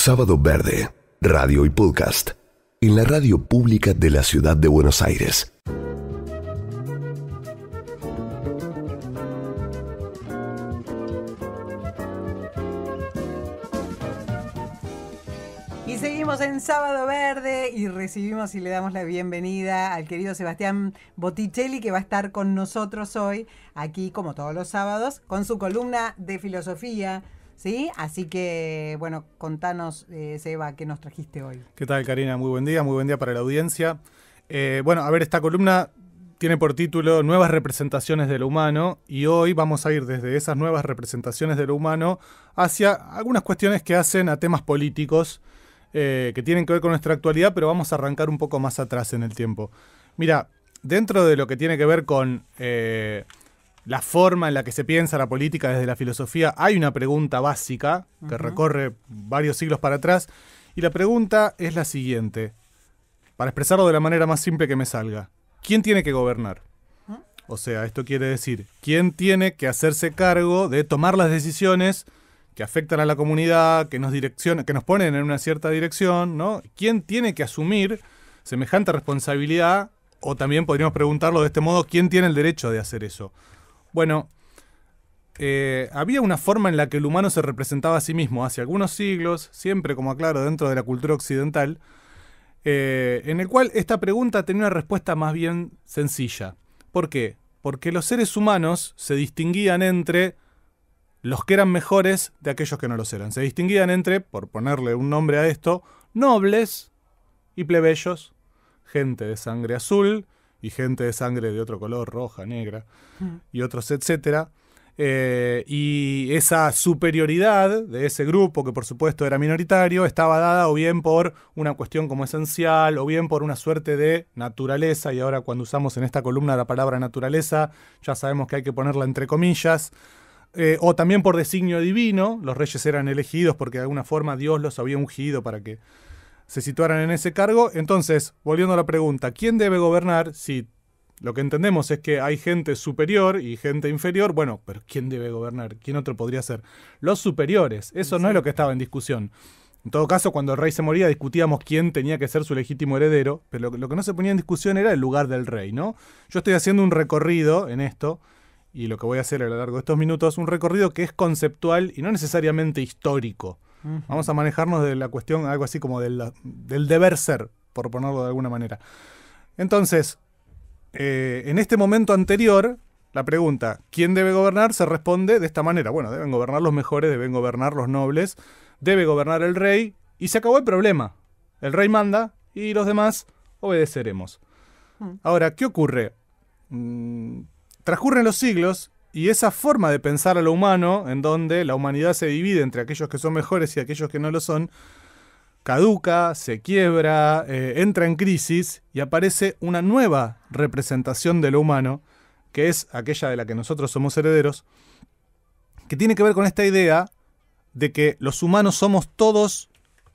Sábado Verde, radio y podcast, en la radio pública de la ciudad de Buenos Aires. Y seguimos en Sábado Verde y recibimos y le damos la bienvenida al querido Sebastián Botticelli, que va a estar con nosotros hoy, aquí como todos los sábados, con su columna de filosofía, ¿sí? Así que, bueno, contanos, Seba, ¿qué nos trajiste hoy? ¿Qué tal, Karina? Muy buen día para la audiencia. Esta columna tiene por título Nuevas representaciones de lo humano, y hoy vamos a ir desde esas nuevas representaciones de lo humano hacia algunas cuestiones que hacen a temas políticos que tienen que ver con nuestra actualidad, pero vamos a arrancar un poco más atrás en el tiempo. Mira, dentro de lo que tiene que ver con la forma en la que se piensa la política desde la filosofía, hay una pregunta básica que recorre varios siglos para atrás, y la pregunta es la siguiente, para expresarlo de la manera más simple que me salga: ¿quién tiene que gobernar? O sea, esto quiere decir, ¿quién tiene que hacerse cargo de tomar las decisiones que afectan a la comunidad, que nos direccionan, que nos ponen en una cierta dirección, ¿no? ¿Quién tiene que asumir semejante responsabilidad? O también podríamos preguntarlo de este modo: ¿quién tiene el derecho de hacer eso? Bueno, había una forma en la que el humano se representaba a sí mismo hace algunos siglos, siempre, como aclaro, dentro de la cultura occidental, en el cual esta pregunta tenía una respuesta más bien sencilla. ¿Por qué? Porque los seres humanos se distinguían entre los que eran mejores de aquellos que no los eran. Se distinguían entre, por ponerle un nombre a esto, nobles y plebeyos, gente de sangre azul y gente de sangre de otro color, roja, negra, y otros, etcétera. Y esa superioridad de ese grupo, que por supuesto era minoritario, estaba dada o bien por una cuestión como esencial, o bien por una suerte de naturaleza, y ahora cuando usamos en esta columna la palabra naturaleza, ya sabemos que hay que ponerla entre comillas, o también por designio divino. Los reyes eran elegidos porque de alguna forma Dios los había ungido para que se situaran en ese cargo. Entonces, volviendo a la pregunta, ¿quién debe gobernar? Si lo que entendemos es que hay gente superior y gente inferior, bueno, pero ¿quién debe gobernar? ¿Quién otro podría ser? Los superiores. Eso no es lo que estaba en discusión. En todo caso, cuando el rey se moría, discutíamos quién tenía que ser su legítimo heredero, pero lo que no se ponía en discusión era el lugar del rey, ¿no? Yo estoy haciendo un recorrido en esto, y lo que voy a hacer a lo largo de estos minutos, un recorrido que es conceptual y no necesariamente histórico. Vamos a manejarnos de la cuestión, algo así como del deber ser, por ponerlo de alguna manera. Entonces, en este momento anterior, la pregunta, ¿quién debe gobernar?, se responde de esta manera. Bueno, deben gobernar los mejores, deben gobernar los nobles, debe gobernar el rey, y se acabó el problema. El rey manda y los demás obedeceremos. Ahora, ¿qué ocurre? Transcurren los siglos y esa forma de pensar a lo humano, en donde la humanidad se divide entre aquellos que son mejores y aquellos que no lo son, caduca, se quiebra, entra en crisis, y aparece una nueva representación de lo humano, que es aquella de la que nosotros somos herederos, que tiene que ver con esta idea de que los humanos somos todos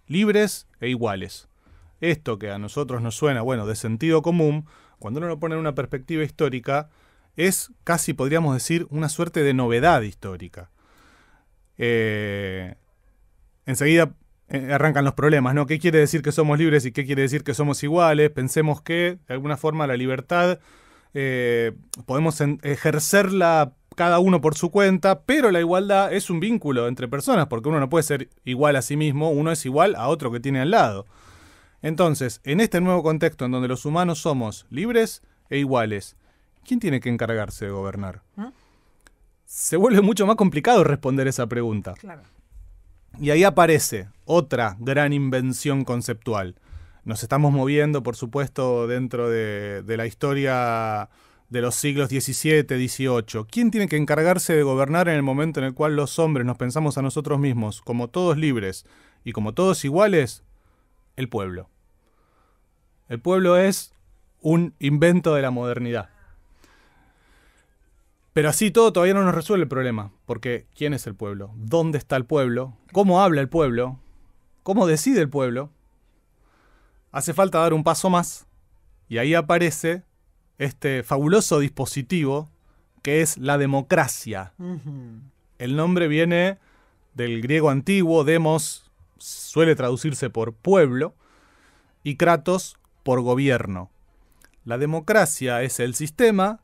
libres e iguales. Esto que a nosotros nos suena, bueno, de sentido común, cuando uno lo pone en una perspectiva histórica, es casi, podríamos decir, una suerte de novedad histórica. Enseguida arrancan los problemas, ¿no? ¿Qué quiere decir que somos libres y qué quiere decir que somos iguales? Pensemos que, de alguna forma, la libertad podemos ejercerla cada uno por su cuenta, pero la igualdad es un vínculo entre personas, porque uno no puede ser igual a sí mismo, uno es igual a otro que tiene al lado. Entonces, en este nuevo contexto en donde los humanos somos libres e iguales, ¿quién tiene que encargarse de gobernar? Se vuelve mucho más complicado responder esa pregunta. Claro. Y ahí aparece otra gran invención conceptual. Nos estamos moviendo, por supuesto, dentro de la historia de los siglos XVII, XVIII. ¿Quién tiene que encargarse de gobernar en el momento en el cual los hombres nos pensamos a nosotros mismos como todos libres y como todos iguales? El pueblo. El pueblo es un invento de la modernidad. Pero así todo todavía no nos resuelve el problema, porque ¿quién es el pueblo? ¿Dónde está el pueblo? ¿Cómo habla el pueblo? ¿Cómo decide el pueblo? Hace falta dar un paso más, y ahí aparece este fabuloso dispositivo que es la democracia. El nombre viene del griego antiguo, demos, suele traducirse por pueblo, y kratos por gobierno. La democracia es el sistema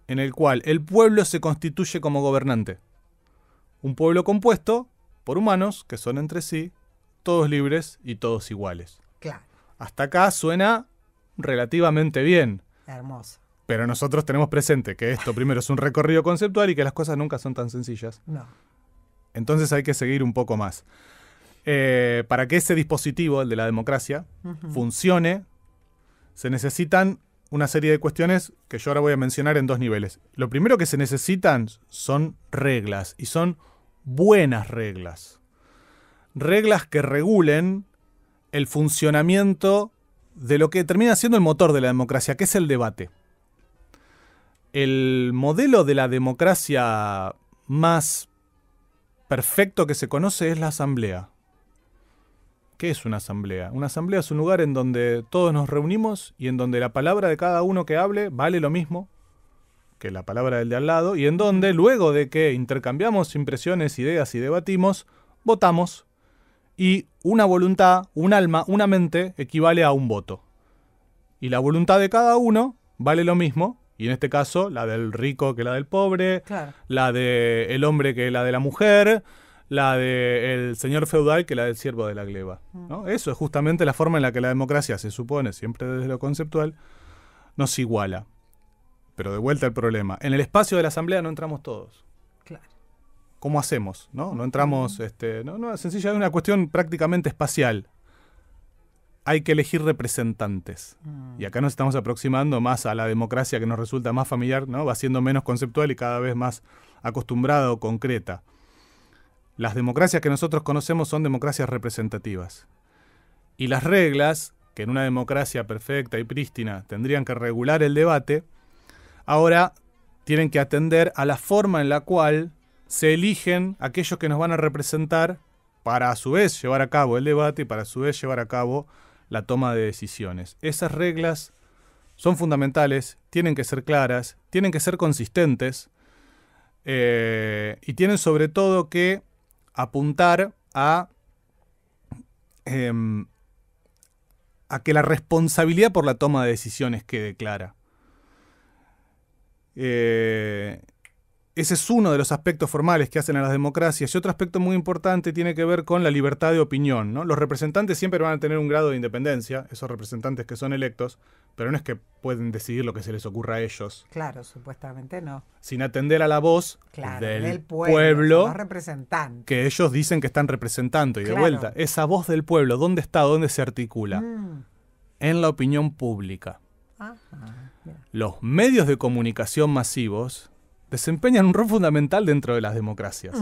en el cual el pueblo se constituye como gobernante. Un pueblo compuesto por humanos que son entre sí todos libres y todos iguales. Claro. Hasta acá suena relativamente bien. Hermoso. Pero nosotros tenemos presente que esto primero es un recorrido conceptual y que las cosas nunca son tan sencillas. No. Entonces hay que seguir un poco más. Para que ese dispositivo, el de la democracia, funcione, se necesitan una serie de cuestiones que yo ahora voy a mencionar en 2 niveles. Lo primero que se necesitan son reglas, y son buenas reglas. Reglas que regulen el funcionamiento de lo que termina siendo el motor de la democracia, que es el debate. El modelo de la democracia más perfecto que se conoce es la asamblea. ¿Qué es una asamblea? Una asamblea es un lugar en donde todos nos reunimos y en donde la palabra de cada uno que hable vale lo mismo que la palabra del de al lado, y en donde, luego de que intercambiamos impresiones, ideas y debatimos, votamos, y una voluntad, un alma, una mente equivale a un voto. Y la voluntad de cada uno vale lo mismo, y en este caso la del rico que la del pobre, Claro. la del hombre que la de la mujer, la del señor feudal que la del siervo de la gleba, ¿no? Eso es justamente la forma en la que la democracia, se supone, siempre desde lo conceptual, nos iguala. Pero de vuelta al problema. En el espacio de la asamblea no entramos todos. Claro. ¿Cómo hacemos? No entramos, no, es sencilla, es una cuestión prácticamente espacial. Hay que elegir representantes. Y acá nos estamos aproximando más a la democracia que nos resulta más familiar, ¿no? Va siendo menos conceptual y cada vez más acostumbrada o concreta. Las democracias que nosotros conocemos son democracias representativas. Y las reglas, que en una democracia perfecta y prístina tendrían que regular el debate, ahora tienen que atender a la forma en la cual se eligen aquellos que nos van a representar para a su vez llevar a cabo el debate y para a su vez llevar a cabo la toma de decisiones. Esas reglas son fundamentales, tienen que ser claras, tienen que ser consistentes y tienen sobre todo que apuntar a que la responsabilidad por la toma de decisiones quede clara. Ese es uno de los aspectos formales que hacen a las democracias. Y otro aspecto muy importante tiene que ver con la libertad de opinión, ¿no? Los representantes siempre van a tener un grado de independencia, esos representantes que son electos, pero no es que pueden decidir lo que se les ocurra a ellos. Claro, supuestamente no. Sin atender a la voz Del pueblo los representantes. que ellos dicen que están representando. Y de Claro. vuelta, esa voz del pueblo, ¿dónde está? ¿Dónde se articula? En la opinión pública. Ajá, mira. Los medios de comunicación masivos desempeñan un rol fundamental dentro de las democracias.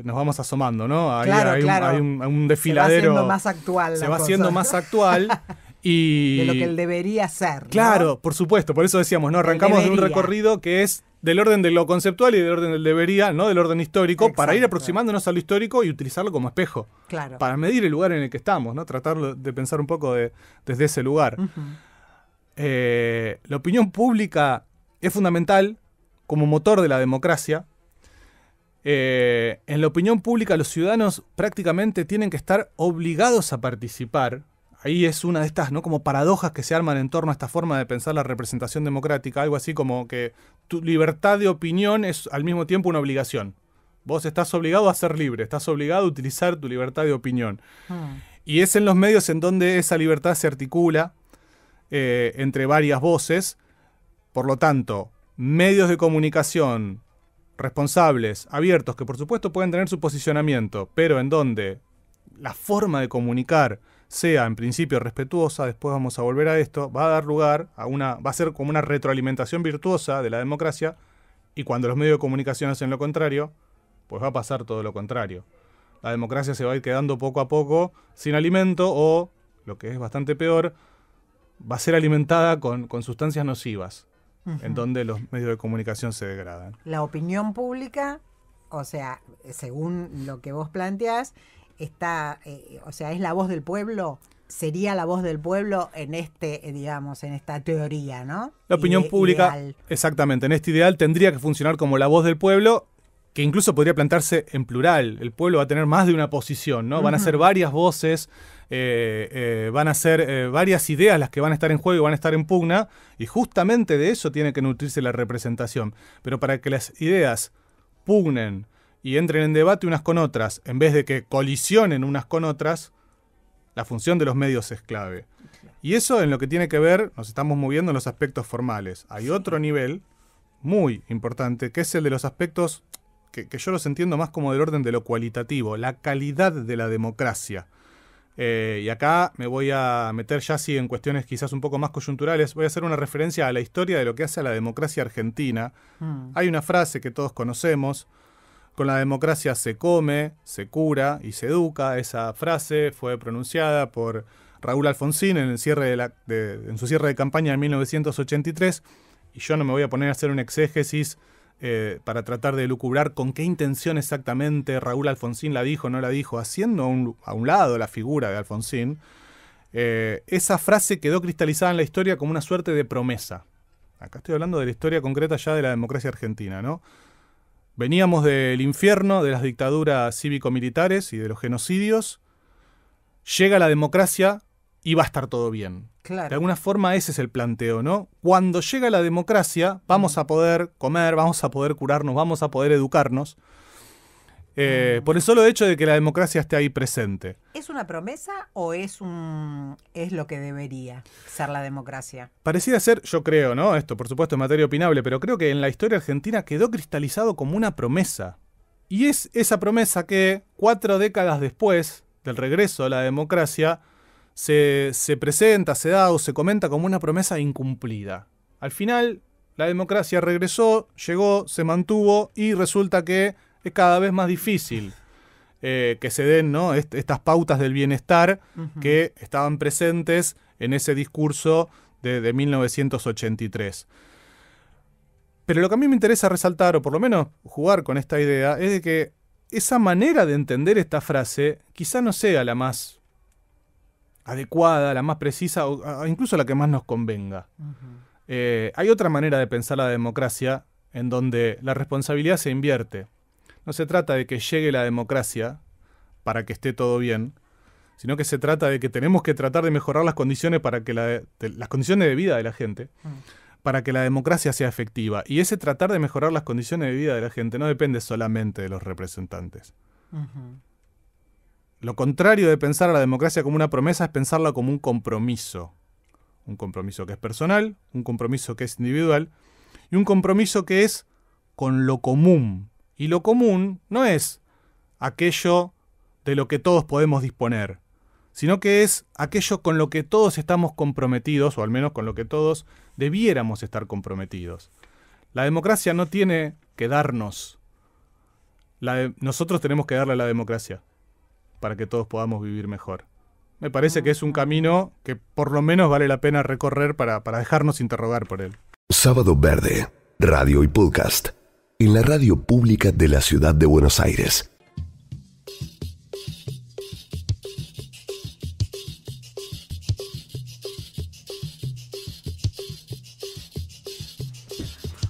Nos vamos asomando, ¿no? Ahí Claro, hay claro. un desfiladero. Se va haciendo más actual. Se va haciendo más actual y... de lo que él debería ser, ¿no? Claro, por supuesto. Por eso decíamos, ¿no? Arrancamos de un Debería. recorrido que es del orden de lo conceptual y del orden del debería, no del orden histórico, para ir Exacto. aproximándonos a lo histórico y utilizarlo como espejo. Claro. Para medir el lugar en el que estamos, ¿no? Tratar de pensar un poco desde ese lugar. La opinión pública es fundamental como motor de la democracia. En la opinión pública los ciudadanos prácticamente tienen que estar obligados a participar. Ahí es una de estas, ¿no? Como paradojas que se arman en torno a esta forma de pensar la representación democrática. Algo así como que tu libertad de opinión es al mismo tiempo una obligación. Vos estás obligado a ser libre, estás obligado a utilizar tu libertad de opinión. Y es en los medios en donde esa libertad se articula entre varias voces. Por lo tanto, medios de comunicación responsables, abiertos, que por supuesto pueden tener su posicionamiento, pero en donde la forma de comunicar sea en principio respetuosa, después vamos a volver a esto, va a dar lugar a va a ser como una retroalimentación virtuosa de la democracia, y cuando los medios de comunicación hacen lo contrario, pues va a pasar todo lo contrario. La democracia se va a ir quedando poco a poco sin alimento, o, lo que es bastante peor, va a ser alimentada con sustancias nocivas, en donde los medios de comunicación se degradan. La opinión pública, o sea, según lo que vos planteás, está, o sea, es la voz del pueblo, sería la voz del pueblo en digamos, en esta teoría, ¿no? La opinión pública, ideal. exactamente, en este ideal tendría que funcionar como la voz del pueblo, que incluso podría plantearse en plural. El pueblo va a tener más de una posición, ¿no? Van a ser varias voces, van a ser varias ideas las que van a estar en juego y van a estar en pugna, y justamente de eso tiene que nutrirse la representación. Pero para que las ideas pugnen y entren en debate unas con otras, en vez de que colisionen unas con otras, la función de los medios es clave. Y eso en lo que tiene que ver, nos estamos moviendo en los aspectos formales. Hay otro nivel muy importante, que es el de los aspectos que yo los entiendo más como del orden de lo cualitativo, la calidad de la democracia. Y acá me voy a meter ya sí en cuestiones quizás un poco más coyunturales. Voy a hacer una referencia a la historia de lo que hace a la democracia argentina. Hay una frase que todos conocemos: con la democracia se come, se cura y se educa. Esa frase fue pronunciada por Raúl Alfonsín en su cierre de campaña en 1983. Y yo no me voy a poner a hacer un exégesis para tratar de lucubrar con qué intención exactamente Raúl Alfonsín la dijo o no la dijo, haciendo a un lado la figura de Alfonsín. Esa frase quedó cristalizada en la historia como una suerte de promesa. Acá estoy hablando de la historia concreta ya de la democracia argentina, ¿no? Veníamos del infierno de las dictaduras cívico-militares y de los genocidios. Llega la democracia y va a estar todo bien. Claro. De alguna forma ese es el planteo, ¿no? Cuando llega la democracia, vamos a poder comer, vamos a poder curarnos, vamos a poder educarnos. Por el solo hecho de que la democracia esté ahí presente. ¿Es una promesa o es lo que debería ser la democracia? Pareciera ser, yo creo, ¿no? Esto por supuesto es materia opinable, pero creo que en la historia argentina quedó cristalizado como una promesa. Y es esa promesa que 4 décadas después del regreso a la democracia se presenta, se da o se comenta como una promesa incumplida. Al final, la democracia regresó, llegó, se mantuvo y resulta que es cada vez más difícil que se den, ¿no? Estas pautas del bienestar que estaban presentes en ese discurso de 1983. Pero lo que a mí me interesa resaltar, o por lo menos jugar con esta idea, es de que esa manera de entender esta frase quizá no sea la más adecuada, la más precisa o incluso la que más nos convenga. Hay otra manera de pensar la democracia en donde la responsabilidad se invierte. No se trata de que llegue la democracia para que esté todo bien, sino que se trata de que tenemos que tratar de mejorar las condiciones para que las condiciones de vida de la gente, para que la democracia sea efectiva. Y ese tratar de mejorar las condiciones de vida de la gente no depende solamente de los representantes. Lo contrario de pensar a la democracia como una promesa es pensarla como un compromiso. Un compromiso que es personal, un compromiso que es individual y un compromiso que es con lo común. Y lo común no es aquello de lo que todos podemos disponer, sino que es aquello con lo que todos estamos comprometidos, o al menos con lo que todos debiéramos estar comprometidos. La democracia no tiene que darnos. Nosotros tenemos que darle a la democracia para que todos podamos vivir mejor. Me parece que es un camino que por lo menos vale la pena recorrer para dejarnos interrogar por él. Sábado Verde, radio y podcast, en la radio pública de la ciudad de Buenos Aires.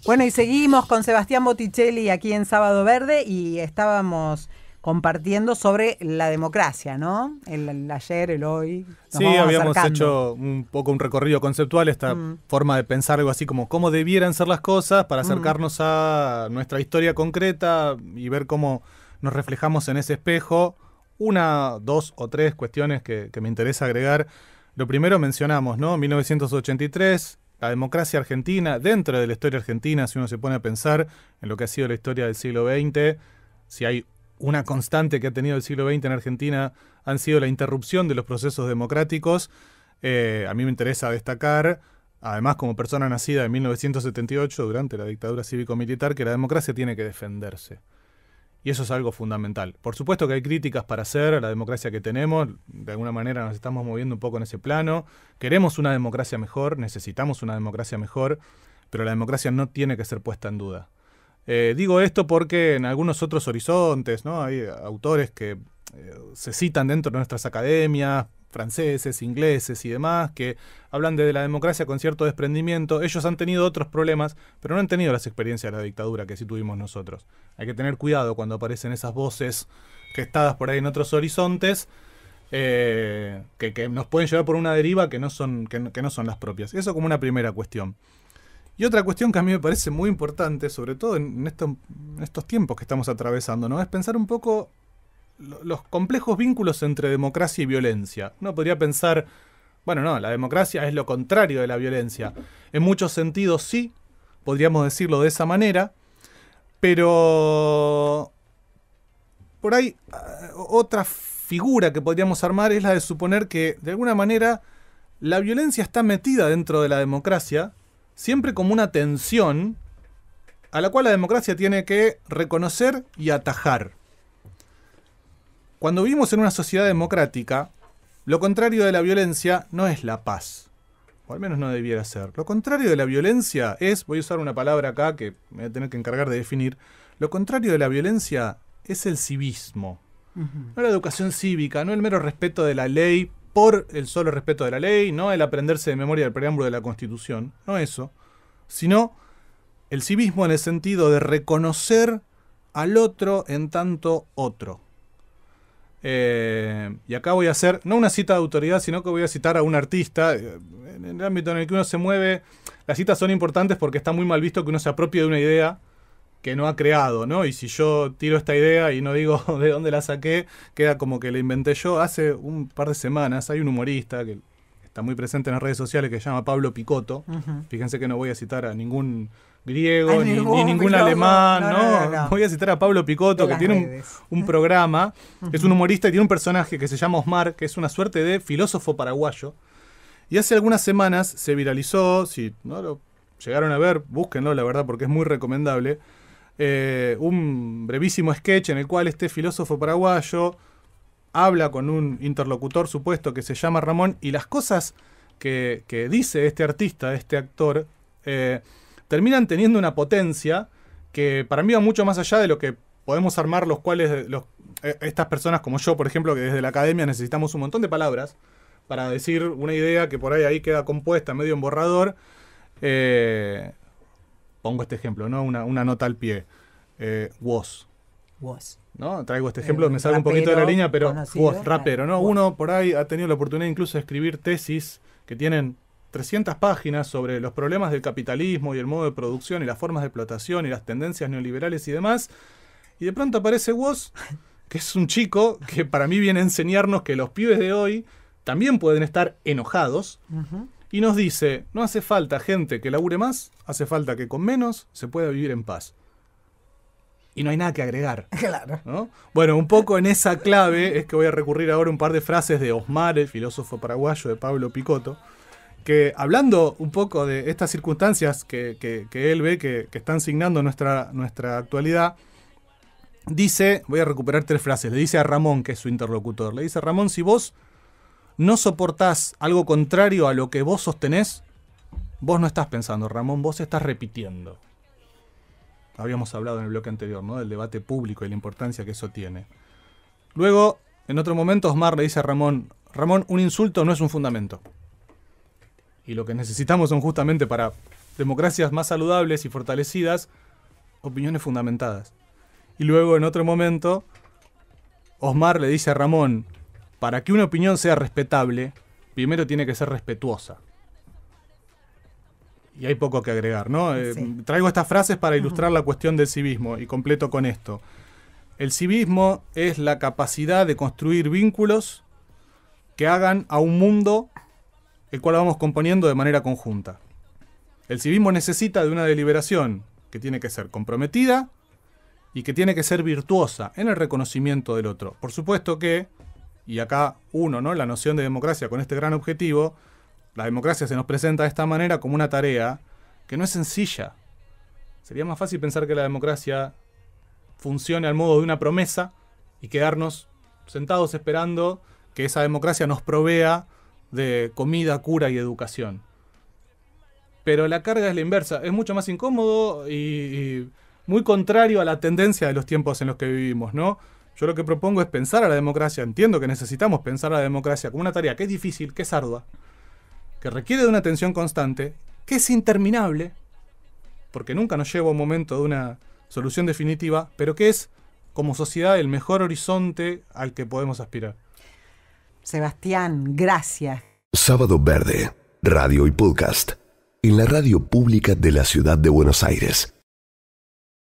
Bueno, y seguimos con Sebastián Botticelli aquí en Sábado Verde y estábamos compartiendo sobre la democracia, ¿no? El ayer, el hoy. Sí, habíamos hecho un poco un recorrido conceptual, esta forma de pensar algo así como cómo debieran ser las cosas para acercarnos a nuestra historia concreta y ver cómo nos reflejamos en ese espejo. 1, 2 o 3 cuestiones que me interesa agregar. Lo primero mencionamos, ¿no? 1983, la democracia argentina, dentro de la historia argentina, si uno se pone a pensar en lo que ha sido la historia del siglo XX, si hay una constante que ha tenido el siglo XX en Argentina, han sido la interrupción de los procesos democráticos. A mí me interesa destacar, además como persona nacida en 1978, durante la dictadura cívico-militar, que la democracia tiene que defenderse. Y eso es algo fundamental. Por supuesto que hay críticas para hacer a la democracia que tenemos, de alguna manera nos estamos moviendo un poco en ese plano. Queremos una democracia mejor, necesitamos una democracia mejor, pero la democracia no tiene que ser puesta en duda. Digo esto porque en algunos otros horizontes, ¿no? Hay autores que se citan dentro de nuestras academias, franceses, ingleses y demás, que hablan de la democracia con cierto desprendimiento. Ellos han tenido otros problemas, pero no han tenido las experiencias de la dictadura que sí tuvimos nosotros. Hay que tener cuidado cuando aparecen esas voces gestadas por ahí en otros horizontes, que nos pueden llevar por una deriva que no son las propias. Eso como una primera cuestión. Y otra cuestión que a mí me parece muy importante, sobre todo en estos tiempos que estamos atravesando, ¿no? Es pensar un poco los complejos vínculos entre democracia y violencia. Uno podría pensar, bueno, no, la democracia es lo contrario de la violencia. En muchos sentidos sí, podríamos decirlo de esa manera, pero por ahí otra figura que podríamos armar es la de suponer que, de alguna manera, la violencia está metida dentro de la democracia, siempre como una tensión a la cual la democracia tiene que reconocer y atajar. Cuando vivimos en una sociedad democrática, lo contrario de la violencia no es la paz. O al menos no debiera ser. Lo contrario de la violencia es, voy a usar una palabra acá que me voy a tener que encargar de definir, lo contrario de la violencia es el civismo. No la educación cívica, no el mero respeto de la ley por el solo respeto de la ley, no el aprenderse de memoria el preámbulo de la Constitución, no eso, sino el civismo en el sentido de reconocer al otro en tanto otro. Y acá voy a hacer, no una cita de autoridad, sino que voy a citar a un artista. En el ámbito en el que uno se mueve, las citas son importantes porque está muy mal visto que uno se apropie de una idea que no ha creado, ¿no? Y si yo tiro esta idea y no digo de dónde la saqué, queda como que la inventé yo. Hace un par de semanas hay un humorista que está muy presente en las redes sociales que se llama Pablo Picotto. Fíjense que no voy a citar a ningún griego ni ningún alemán, no. Voy a citar a Pablo Picotto, que tiene un programa, es un humorista y tiene un personaje que se llama Osmar, que es una suerte de filósofo paraguayo. Y hace algunas semanas se viralizó, si no lo llegaron a ver, búsquenlo, la verdad, porque es muy recomendable. Un brevísimo sketch en el cual este filósofo paraguayo habla con un interlocutor supuesto que se llama Ramón, y las cosas que dice este artista, este actor, terminan teniendo una potencia que para mí va mucho más allá de lo que podemos armar estas personas como yo, por ejemplo, que desde la academia necesitamos un montón de palabras para decir una idea que por ahí queda compuesta medio en borrador. Pongo este ejemplo, ¿no? Una nota al pie. Was. ¿No? Traigo este ejemplo, me salgo un poquito de la línea, pero was, rapero, ¿no? Uno por ahí ha tenido la oportunidad incluso de escribir tesis que tienen 300 páginas sobre los problemas del capitalismo y el modo de producción y las formas de explotación y las tendencias neoliberales y demás. Y de pronto aparece Was, que es un chico que para mí viene a enseñarnos que los pibes de hoy también pueden estar enojados. Y nos dice, no hace falta gente que labure más, hace falta que con menos se pueda vivir en paz. Y no hay nada que agregar. Claro. ¿No? Bueno, un poco en esa clave es que voy a recurrir ahora a un par de frases de Osmar, el filósofo paraguayo, de Pablo Picotto, que hablando un poco de estas circunstancias que él ve que están signando nuestra actualidad, dice, voy a recuperar 3 frases, le dice a Ramón, que es su interlocutor, le dice: Ramón, si vos no soportás algo contrario a lo que vos sostenés, vos no estás pensando, Ramón, vos estás repitiendo. Habíamos hablado en el bloque anterior, ¿no? Del debate público y la importancia que eso tiene. Luego, en otro momento, Osmar le dice a Ramón, Ramón, un insulto no es un fundamento. Y lo que necesitamos son justamente para democracias más saludables y fortalecidas, opiniones fundamentadas. Y luego, en otro momento, Osmar le dice a Ramón, para que una opinión sea respetable, primero tiene que ser respetuosa. Y hay poco que agregar, ¿no? Sí. Traigo estas frases para ilustrar la cuestión del civismo y completo con esto. El civismo es la capacidad de construir vínculos que hagan a un mundo el cual vamos componiendo de manera conjunta. El civismo necesita de una deliberación que tiene que ser comprometida y que tiene que ser virtuosa en el reconocimiento del otro. Por supuesto que, y acá ¿no? La noción de democracia con este gran objetivo, la democracia se nos presenta de esta manera como una tarea que no es sencilla. Sería más fácil pensar que la democracia funcione al modo de una promesa y quedarnos sentados esperando que esa democracia nos provea de comida, cura y educación. Pero la carga es la inversa, es mucho más incómodo y muy contrario a la tendencia de los tiempos en los que vivimos, ¿no? Yo lo que propongo es pensar a la democracia. Entiendo que necesitamos pensar a la democracia como una tarea que es difícil, que es ardua, que requiere de una atención constante, que es interminable, porque nunca nos lleva a un momento de una solución definitiva, pero que es, como sociedad, el mejor horizonte al que podemos aspirar. Sebastián, gracias. Sábado Verde, radio y podcast, en la radio pública de la ciudad de Buenos Aires.